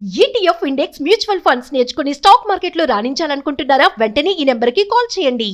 ETF index mutual funds నేర్చుకుని stock మార్కెట్లో రాణించాలనుకుంటున్నారా? వెంటనే ఈ నెంబర్కి కాల్ చేయండి.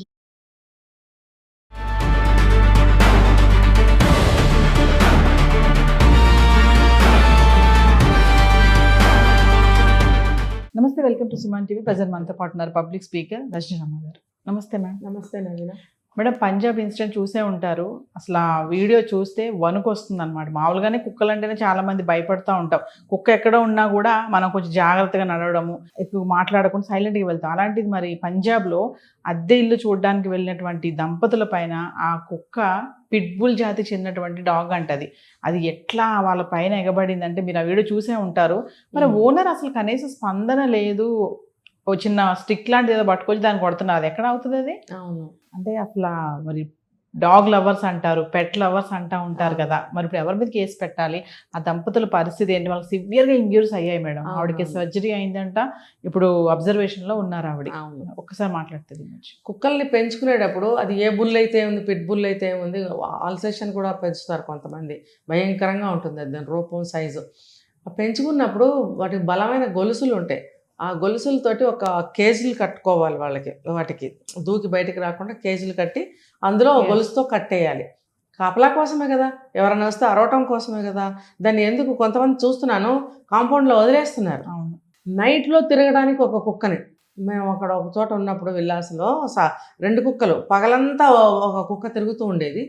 నమస్తే, welcome to Suman TV. Present మనతో పాటు ఉన్నారు పబ్లిక్ స్పీకర్ రజనీరమ్మ గారు. నమస్తే మ్యామ్. నమస్తే నవీన. మేడం, పంజాబ్ ఇన్సిడెంట్ చూసే ఉంటారు. అసలు ఆ వీడియో చూస్తే వణుకు వస్తుంది అనమాట. మామూలుగానే కుక్కలు అంటేనే చాలా మంది భయపడుతూ ఉంటాం. కుక్క ఎక్కడ ఉన్నా కూడా మనం కొంచెం జాగ్రత్తగా నడవడము, ఎక్కువ మాట్లాడకుండా సైలెంట్గా వెళ్తాం. అలాంటిది మరి పంజాబ్లో అద్దె ఇల్లు చూడడానికి వెళ్ళినటువంటి దంపతుల పైన ఆ కుక్క పిట్బుల్ జాతికి చెందినటువంటి డాగ్ అంటది. అది ఎట్లా వాళ్ళ పైన ఎగబడింది అంటే మీరు ఆ వీడియో చూసే ఉంటారు. మరి ఓనర్ అసలు కనీసం స్పందన లేదు. ఓ చిన్న స్టిక్ లాంటిది ఏదో పట్టుకొచ్చి దాన్ని కొడుతున్నారు. అది ఎక్కడ అవుతుంది అది? అవును. అంటే అసలు మరి డాగ్ లవర్స్ అంటారు, పెట్ లవర్స్ అంటూ ఉంటారు కదా. మరి ఇప్పుడు ఎవరి మీద కేసు పెట్టాలి? ఆ దంపతుల పరిస్థితి ఏంటి? వాళ్ళకి సివియర్గా ఇంజ్యూరీస్ అయ్యాయి మేడం. ఆవిడకి సర్జరీ అయిందంట. ఇప్పుడు అబ్జర్వేషన్లో ఉన్నారు ఆవిడ. ఒక్కసారి మాట్లాడుతుంది. కుక్కల్ని పెంచుకునేటప్పుడు అది ఏ బుల్ అయితే ఉంది, పిట్ బుల్ అయితే ఉంది, ఆల్సేషన్ కూడా పెంచుతారు కొంతమంది. భయంకరంగా ఉంటుంది అది, దాని రూపం, సైజు. పెంచుకున్నప్పుడు వాటికి బలమైన గొలుసులు ఉంటాయి. ఆ గొలుసులతోటి ఒక కేజీలు కట్టుకోవాలి వాళ్ళకి. వాటికి దూకి బయటికి రాకుండా కేజీలు కట్టి అందులో గొలుసుతో కట్టేయాలి. కాపలా కోసమే కదా, ఎవరైనా వస్తే అరవటం కోసమే కదా. దాన్ని ఎందుకు కొంతమంది చూస్తున్నాను కాంపౌండ్లో వదిలేస్తున్నారు. నైట్లో తిరగడానికి ఒక కుక్కని, మేము అక్కడ ఒక చోట ఉన్నప్పుడు విల్లాస్లో 2 కుక్కలు, పగలంతా ఒక కుక్క తిరుగుతూ ఉండేది.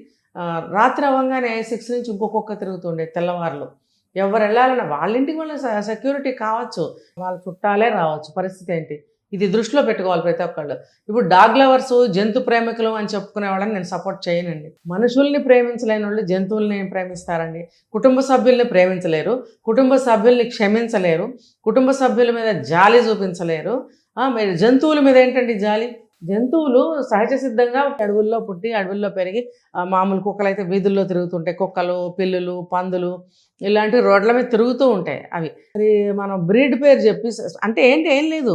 రాత్రి అవ్వగానే 6 నుంచి ఇంకో కుక్క తిరుగుతూ ఉండేది తెల్లవారులు. ఎవరు వెళ్ళాలన్నా వాళ్ళ ఇంటికి వాళ్ళ సెక్యూరిటీ కావచ్చు, వాళ్ళ చుట్టాలే రావచ్చు. పరిస్థితి ఏంటి? ఇది దృష్టిలో పెట్టుకోవాలి ప్రతి ఒక్కళ్ళు. ఇప్పుడు డాగ్ లవర్స్, జంతు ప్రేమికులు అని చెప్పుకునే వాళ్ళని నేను సపోర్ట్ చేయనండి. మనుషుల్ని ప్రేమించలేని వాళ్ళు జంతువుల్ని ఏం ప్రేమిస్తారండి? కుటుంబ సభ్యుల్ని ప్రేమించలేరు, కుటుంబ సభ్యుల్ని క్షమించలేరు, కుటుంబ సభ్యుల మీద జాలి చూపించలేరు. మీరు జంతువుల మీద ఏంటండి జాలి? జంతువులు సహజ సిద్ధంగా అడవుల్లో పుట్టి అడవుల్లో పెరిగి, మామూలు కుక్కలు అయితే వీధుల్లో తిరుగుతుంటాయి. కుక్కలు, పిల్లులు, పందులు ఇలాంటివి రోడ్ల మీద తిరుగుతూ ఉంటాయి. అవి మరి మనం బ్రీడ్ పేరు చెప్పి అంటే ఏం లేదు,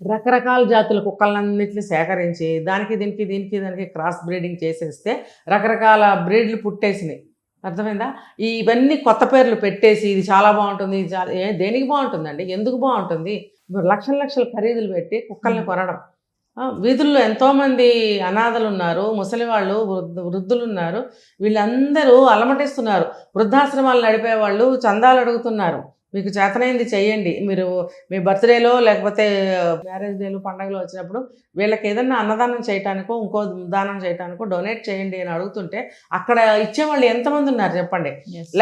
రకరకాల జాతుల కుక్కలన్నింటినీ సేకరించి దానికి దీనికి క్రాస్ బ్రీడింగ్ చేసేస్తే రకరకాల బ్రీడ్లు పుట్టేసినాయి. అర్థమైందా? ఇవన్నీ కొత్త పేర్లు పెట్టేసి ఇది చాలా బాగుంటుంది, ఇది చాలా దేనికి బాగుంటుందండి? ఎందుకు బాగుంటుంది? లక్షల ఖరీదులు పెట్టి కుక్కల్ని కొనడం. వీధుల్లో ఎంతోమంది అనాథలు ఉన్నారు, ముసలి వాళ్ళు, వృద్ధులు ఉన్నారు. వీళ్ళందరూ అలమటిస్తున్నారు. వృద్ధాశ్రమాలు నడిపేవాళ్ళు చందాలు అడుగుతున్నారు. మీకు చేతనైంది చెయ్యండి, మీరు మీ బర్త్డేలో లేకపోతే మ్యారేజ్ డేలు, పండుగలు వచ్చినప్పుడు వీళ్ళకి ఏదన్నా అన్నదానం చేయటానికో ఇంకో దానం చేయటానికో డొనేట్ చేయండి అని అడుగుతుంటే అక్కడ ఇచ్చేవాళ్ళు ఎంతమంది ఉన్నారు చెప్పండి?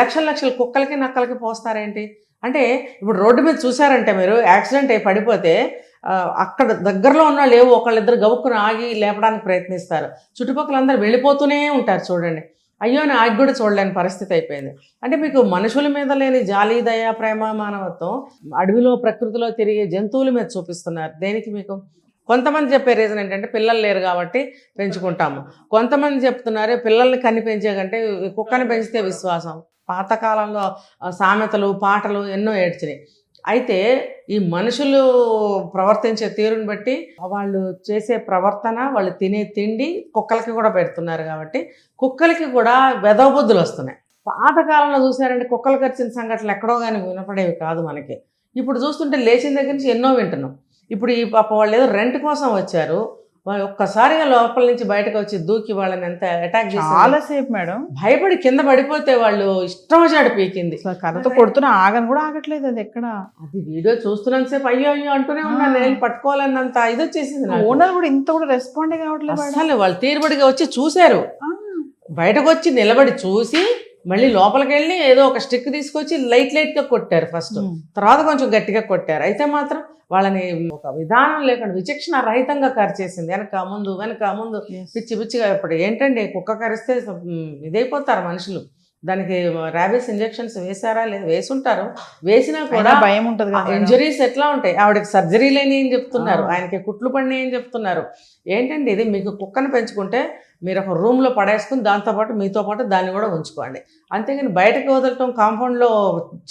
లక్షల కుక్కలకి నక్కలకి పోస్తారేంటి? అంటే ఇప్పుడు రోడ్డు మీద చూసారంటే మీరు యాక్సిడెంట్ అయి పడిపోతే అక్కడ దగ్గరలో ఉన్న వాళ్ళు ఒకళ్ళిద్దరు గబుక్కుని ఆగి లేపడానికి ప్రయత్నిస్తారు. చుట్టుపక్కల అందరూ వెళ్ళిపోతూనే ఉంటారు. చూడండి, అయ్యో అని ఆగి కూడా చూడలేని పరిస్థితి అయిపోయింది. అంటే మీకు మనుషుల మీద లేని జాలి, దయ, ప్రేమ, మానవత్వం అడవిలో ప్రకృతిలో తిరిగే జంతువుల మీద చూపిస్తున్నారు. దేనికి? మీకు కొంతమంది చెప్పే రీజన్ ఏంటంటే పిల్లలు లేరు కాబట్టి పెంచుకుంటాము. కొంతమంది చెప్తున్నారు పిల్లల్ని కన్ని పెంచే కంటే కుక్కని పెంచితే విశ్వాసం. పాతకాలంలో సామెతలు, పాటలు ఎన్నో ఏడ్చినాయి. అయితే ఈ మనుషులు ప్రవర్తించే తీరుని బట్టి వాళ్ళు చేసే ప్రవర్తన, వాళ్ళు తినే తిండి కుక్కలకి కూడా పెడుతున్నారు కాబట్టి కుక్కలకి కూడా వెధవబుద్ధులు వస్తున్నాయి. పాతకాలంలో చూసారంటే కుక్కలు కరిచిన సంఘటనలు ఎక్కడో కానీ వినపడేవి కాదు మనకి. ఇప్పుడు చూస్తుంటే లేచిన దగ్గర నుంచి ఎన్నో వింటున్నాం. ఇప్పుడు ఈ పాప వాళ్ళు ఏదో రెంట్ కోసం వచ్చారు, వాళ్ళు ఒక్కసారిగా లోపల నుంచి బయటకు వచ్చి దూకి వాళ్ళని ఎంత అటాక్ చేసి చాలాసేపు మేడం భయపడి కింద పడిపోతే వాళ్ళు ఇష్టం వచ్చాడు పీకింది. కథతో కొడుతున్నా ఆగని కూడా ఆగట్లేదు. అది ఎక్కడ? అది వీడియో చూస్తున్నంతసేపు అయ్యో అంటూనే ఉన్నాను. నేను పట్టుకోవాలన్నంత ఇది వచ్చేసింది. ఓనర్ కూడా ఇంత కూడా రెస్పాండ్ కావట్లేదు. అసలు వాళ్ళు తీరుబడిగా వచ్చి చూశారు, బయటకు వచ్చి నిలబడి చూసి మళ్ళీ లోపలికి వెళ్ళి ఏదో ఒక స్టిక్ తీసుకొచ్చి లైట్గా కొట్టారు ఫస్ట్, తర్వాత కొంచెం గట్టిగా కొట్టారు. అయితే మాత్రం వాళ్ళని ఒక విధానం లేకుండా విచక్షణ రహితంగా కరిచేసింది. వెనక ముందు పిచ్చిగా. ఇప్పుడు ఏంటండి, కుక్క కరిస్తే ఇదైపోతారు మనుషులు. దానికి ర్యాబీస్ ఇంజెక్షన్స్ వేసారా? లేదు, వేసుంటారు. వేసినా కూడా భయం ఉంటుంది. ఇంజరీస్ ఎట్లా ఉంటాయి? ఆవిడకి సర్జరీ లేని అని చెప్తున్నారు, ఆయనకి కుట్లు పడినాయి అని చెప్తున్నారు. ఏంటండి ఇది? మీకు కుక్కను పెంచుకుంటే మీరు ఒక రూమ్లో పడేసుకుని దాంతోపాటు మీతో పాటు దాన్ని కూడా ఉంచుకోండి. అంతేగాని బయటకు వదలటం, కాంపౌండ్లో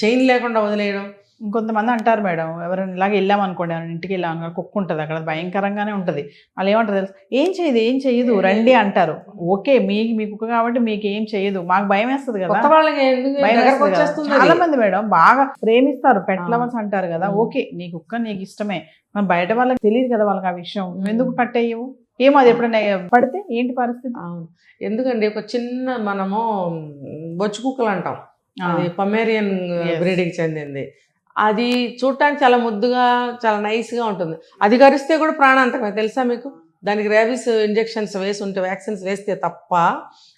చైన్ లేకుండా వదిలేయడం, ఇంకొంతమంది అంటారు మేడం, ఎవరైనా ఇలాగ వెళ్ళాం అనుకోండి, ఎవరైనా ఇంటికి వెళ్ళాం అనుకో, కుక్క ఉంటుంది అక్కడ, భయంకరంగానే ఉంటుంది. వాళ్ళు ఏమంటారు తెలుసు, ఏం చేయదు రండి అంటారు. ఓకే, మీ కుక్క కాబట్టి మీకు ఏం చేయదు, మాకు భయం వేస్తుంది కదా, కొత్త వాళ్ళకి ఎందుకు భయం దగ్గరకు వేస్తుంది కదా. వచ్చేస్తుంది చాలా అది. మంది మేడం బాగా ప్రేమిస్తారు, పెట్ ఆ. లవర్స్ అంటారు కదా. ఉమ్. ఓకే, నీ కుక్క నీకు ఇష్టమే, మరి బయట వాళ్ళకి తెలియదు కదా వాళ్ళకి ఆ విషయం, ఉమ్. ఎందుకు కట్టేయవు? ఏమో అది ఎప్పుడైనా పడితే ఏంటి పరిస్థితి? అవును. ఎందుకండి ఒక చిన్న మనము బొచ్చు కుక్కలు అంటాం, ఆ, అది పమేరియన్ Yes. బ్రీడ్కి చెందింది. అది చూడటానికి చాలా ముద్దుగా చాలా నైస్గా ఉంటుంది. అది కరిస్తే కూడా ప్రాణాంతకమే తెలుసా మీకు? దానికి రేబీస్ ఇంజెక్షన్స్ వేసి ఉంటే, వ్యాక్సిన్స్ వేస్తే తప్ప,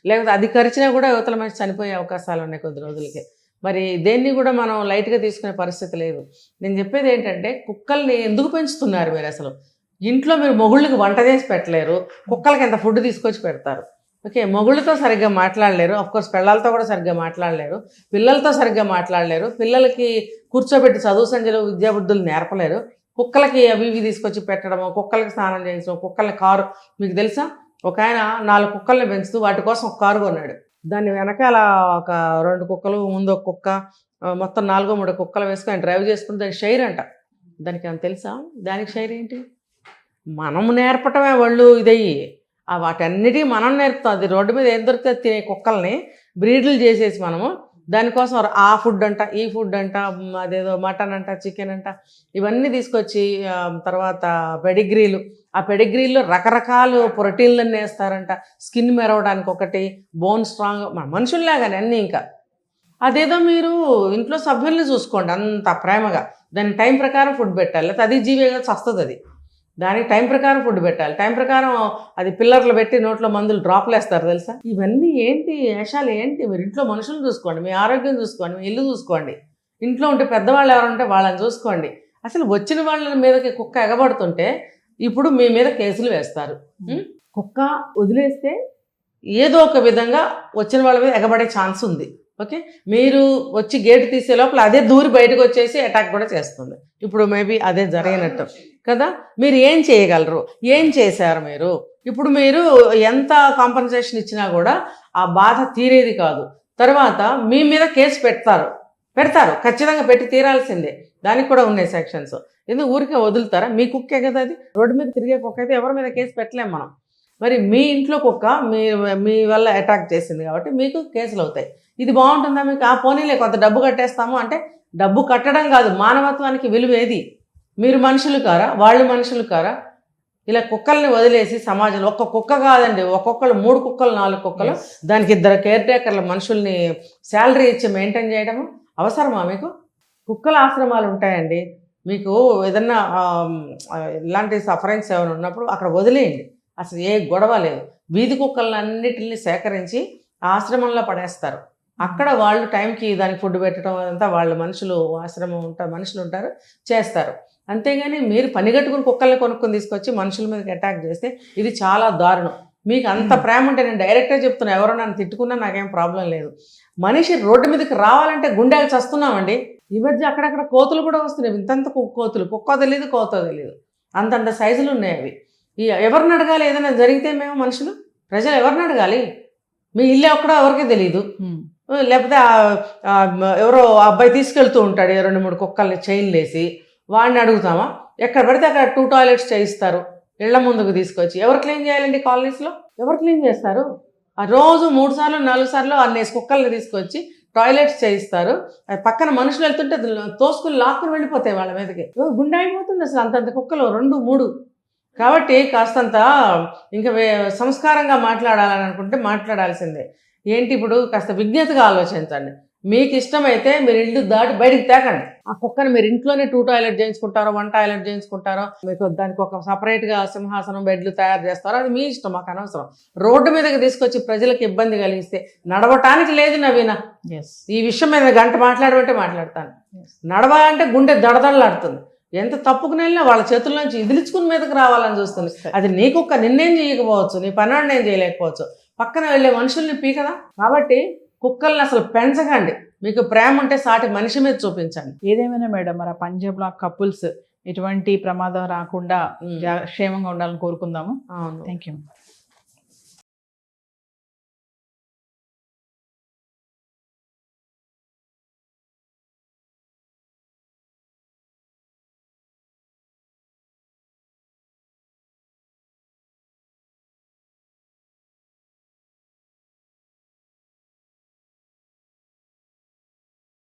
లేకపోతే అది కరిచినా కూడా యువతల మనిషి చనిపోయే అవకాశాలు ఉన్నాయి కొద్ది రోజులకి. మరి దేన్ని కూడా మనం లైట్గా తీసుకునే పరిస్థితి లేదు. నేను చెప్పేది ఏంటంటే, కుక్కల్ని ఎందుకు పెంచుతున్నారు మీరు అసలు? ఇంట్లో మీరు మొగుళ్ళకి వంట చేసి పెట్టలేరు, కుక్కలకి ఎంత ఫుడ్ తీసుకొచ్చి పెడతారు. ఓకే, మొగుళ్ళతో సరిగ్గా మాట్లాడలేరు, కోర్స్ పిల్లలతో కూడా సరిగ్గా మాట్లాడలేరు, పిల్లలతో సరిగ్గా మాట్లాడలేరు, పిల్లలకి కూర్చోబెట్టి చదువు సంధ్యలు విద్యాబుద్ధులు నేర్పలేరు, కుక్కలకి అవి ఇవి తీసుకొచ్చి పెట్టడము, కుక్కలకి స్నానం చేయించడం, కుక్కల్ని కారు. మీకు తెలుసా, ఒక ఆయన 4 కుక్కల్ని పెంచుతూ వాటి కోసం ఒక కారు కొన్నాడు. దాన్ని వెనకాల ఒక 2 కుక్కలు, ముందు ఒక కుక్క, మొత్తం 4-3 కుక్కలు వేసుకొని ఆయన డ్రైవ్ చేసుకుని, దానికి షైర్ అంట. దానికి ఏమైనా తెలుసా? దానికి షైర్ ఏంటి? మనం నేర్పటమే వాళ్ళు ఇదయ్యి, వాటన్నిటికీ మనం నేర్పుతాం. అది రోడ్డు మీద ఏం దొరికితే తినే కుక్కల్ని బ్రీడ్లు చేసేసి మనము దానికోసం ఆ ఫుడ్ అంట, ఈ ఫుడ్ అంట, అదేదో మటన్ అంట, చికెన్ అంట, ఇవన్నీ తీసుకొచ్చి తర్వాత పెడిగ్రీలు, ఆ పెడిగ్రీల్లో రకరకాల ప్రోటీన్లన్నీ వేస్తారంట, స్కిన్ మెరవడానికి ఒకటి, బోన్ స్ట్రాంగ్, మనుషుల్లాగానే అన్నీ. ఇంకా అదేదో మీరు ఇంట్లో సభ్యుల్ని చూసుకోండి అంత ప్రేమగా, దానికి టైం ప్రకారం ఫుడ్ పెట్టాలి, లేకపోతే అది జీవేగా వస్తుంది. అది దానికి టైం ప్రకారం ఫుడ్ పెట్టాలి, టైం ప్రకారం అది పిల్లర్లు పెట్టి నోట్లో మందులు డ్రాప్లు వేస్తారు తెలుసా. ఇవన్నీ ఏంటి వేషాలు ఏంటి? మీరు ఇంట్లో మనుషులను చూసుకోండి, మీ ఆరోగ్యం చూసుకోండి, మీ ఇల్లు చూసుకోండి, ఇంట్లో ఉంటే పెద్దవాళ్ళు ఎవరుంటే వాళ్ళని చూసుకోండి. అసలు వచ్చిన వాళ్ళ మీదకి కుక్క ఎగబడుతుంటే ఇప్పుడు మీ మీద కేసులు వేస్తారు. కుక్క వదిలేస్తే ఏదో ఒక విధంగా వచ్చిన వాళ్ళ మీద ఎగబడే ఛాన్స్ ఉంది. ఓకే, మీరు వచ్చి గేటు తీసే లోపల అదే దూరి బయటకు వచ్చేసి అటాక్ కూడా చేస్తుంది. ఇప్పుడు మేబీ అదే జరిగినట్టు కదా. మీరు ఏం చేయగలరు? ఏం చేశారు మీరు? ఇప్పుడు మీరు ఎంత కాంపన్సేషన్ ఇచ్చినా కూడా ఆ బాధ తీరేది కాదు. తర్వాత మీ మీద కేసు పెడతారు ఖచ్చితంగా, పెట్టి తీరాల్సిందే. దానికి కూడా ఉన్నాయి సెక్షన్స్. ఎందుకు ఊరికే వదులుతారా? మీ కుక్కే కదా అది, రోడ్డు మీద తిరిగే కుక్క అయితే ఎవరి మీద కేసు పెట్టలేం మనం. మరి మీ ఇంట్లో కుక్క మీ వల్ల అటాక్ చేసింది కాబట్టి మీకు కేసులు అవుతాయి. ఇది బాగుంటుందా మీకు? ఆ పోనీలే కొంత డబ్బు కట్టేస్తాము అంటే, డబ్బు కట్టడం కాదు, మానవత్వానికి విలువ ఏది? మీరు మనుషులు కారా? వాళ్ళు మనుషులు కారా? ఇలా కుక్కల్ని వదిలేసి సమాజంలో ఒక్క కుక్క కాదండి, ఒక్కొక్కరు 3 కుక్కలు 4 కుక్కలు, దానికి 2 కేర్ టేకర్ల మనుషుల్ని శాలరీ ఇచ్చి మెయింటైన్ చేయడము అవసరమా మీకు? కుక్కల ఆశ్రమాలు ఉంటాయండి, మీకు ఏదన్నా ఇలాంటి సఫరెన్స్ ఏమైనా ఉన్నప్పుడు అక్కడ వదిలేయండి, అసలు ఏ గొడవ లేదు. వీధి కుక్కలన్నిటిని సేకరించి ఆశ్రమంలో పడేస్తారు. అక్కడ వాళ్ళు టైంకి దానికి ఫుడ్ పెట్టడం అదంతా వాళ్ళ మనుషులు, ఆశ్రమం మనుషులు ఉంటారు, చేస్తారు. అంతేగాని మీరు పనిగట్టుకుని కుక్కల్ని కొనుక్కొని తీసుకొచ్చి మనుషుల మీదకి అటాక్ చేస్తే ఇది చాలా దారుణం. మీకు అంత ప్రేమ ఉంటే, నేను డైరెక్ట్గా చెప్తున్నా, ఎవరో నన్ను తిట్టుకున్నా నాకేం ప్రాబ్లం లేదు. మనిషి రోడ్డు మీదకి రావాలంటే గుండెలు చస్తున్నామండి. ఈ మధ్య అక్కడక్కడ కోతులు కూడా వస్తున్నాయి, ఇంతంత కోతులు, కుక్క తెలియదు కోతో తెలియదు, అంతంత సైజులు ఉన్నాయి అవి. ఎవరిని అడగాలి? ఏదైనా జరిగితే మేము మనుషులు ప్రజలు ఎవరిని అడగాలి? మీ ఇల్లు ఎక్కడో ఎవరికీ తెలియదు, లేకపోతే ఎవరో అబ్బాయి తీసుకెళ్తూ ఉంటాడు 2-3 కుక్కల్ని చైన్లు వేసి, వాడిని అడుగుతామా? ఎక్కడ పడితే అక్కడ 2 టాయిలెట్స్ చేయిస్తారు ఇళ్ల ముందుకు తీసుకొచ్చి. ఎవరు క్లీన్ చేయాలండి కాలనీస్లో? ఎవరు క్లీన్ చేస్తారు? ఆ రోజు 3 సార్లు 4 సార్లు అన్నేసి కుక్కల్ని తీసుకొచ్చి టాయిలెట్స్ చేయిస్తారు. పక్కన మనుషులు వెళ్తుంటే తోసుకుని లాక్కుని వెళ్ళిపోతాయి వాళ్ళ మీదకి. గుండె అయిపోతుంది అసలు, అంతంత కుక్కలు 2-3. కాబట్టి కాస్తంత ఇంకా సంస్కారంగా మాట్లాడాలని అనుకుంటే మాట్లాడాల్సిందే. ఏంటి ఇప్పుడు కాస్త విజ్ఞతగా ఆలోచించండి. మీకు ఇష్టమైతే మీరు ఇల్లు దాటి బయటికి తేకండి. ఆ కుక్కని మీరు ఇంట్లోనే 2 టాయిలెట్ చేయించుకుంటారో 1 టాయిలెట్ చేయించుకుంటారో, మీకు దానికి ఒక సపరేట్గా సింహాసనం బెడ్లు తయారు చేస్తారో, అది మీ ఇష్టం, మాకు అనవసరం. రోడ్డు మీదకి తీసుకొచ్చి ప్రజలకు ఇబ్బంది కలిగిస్తే నడవటానికి లేదు నవీన. ఈ విషయం మీద గంట మాట్లాడమంటే మాట్లాడతాను. నడవాలంటే గుండె దడదడలాడుతుంది. ఎంత తప్పుకుని వెళ్ళినా వాళ్ళ చేతుల నుంచి ఇదిలించుకుని మీదకి రావాలని చూస్తుంది. అది నీ కుక్క, నిన్నేం చేయకపోవచ్చు, నీ పనివాడిని ఏం చేయలేకపోవచ్చు, పక్కన వెళ్ళే మనుషుల్ని పీకదా. కాబట్టి కుక్కల్ని అసలు పెంచకండి. మీకు ప్రేమ ఉంటే సాటి మనిషి మీద చూపించండి. ఏదేమైనా మేడం, మరి పంజాబ్లో కపుల్స్ ఎటువంటి ప్రమాదం రాకుండా క్షేమంగా ఉండాలని కోరుకుందాము. అవును. Thank you.